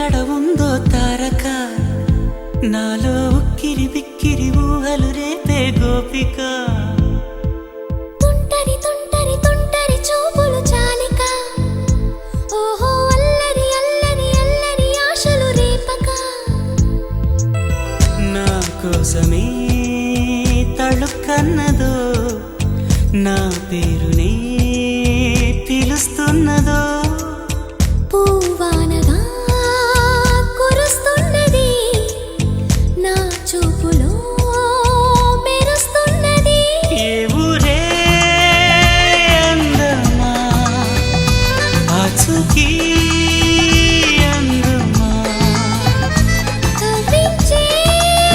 ఎక్కడ ఉందో తారక నాలో ఉక్కిరి బిక్కిరి ఊహలు రేపే గోపిక తుంటరి తుంటరి తుంటరి చూపులు చాలిక ఓహో అల్లరి అల్లరి అల్లరి ఆశలు రేపక నా కోసమే తళుక్కన్నదో నా పేరునే పిలుస్తున్నదో పూవానగా కురుస్తున్నది నా చూపులో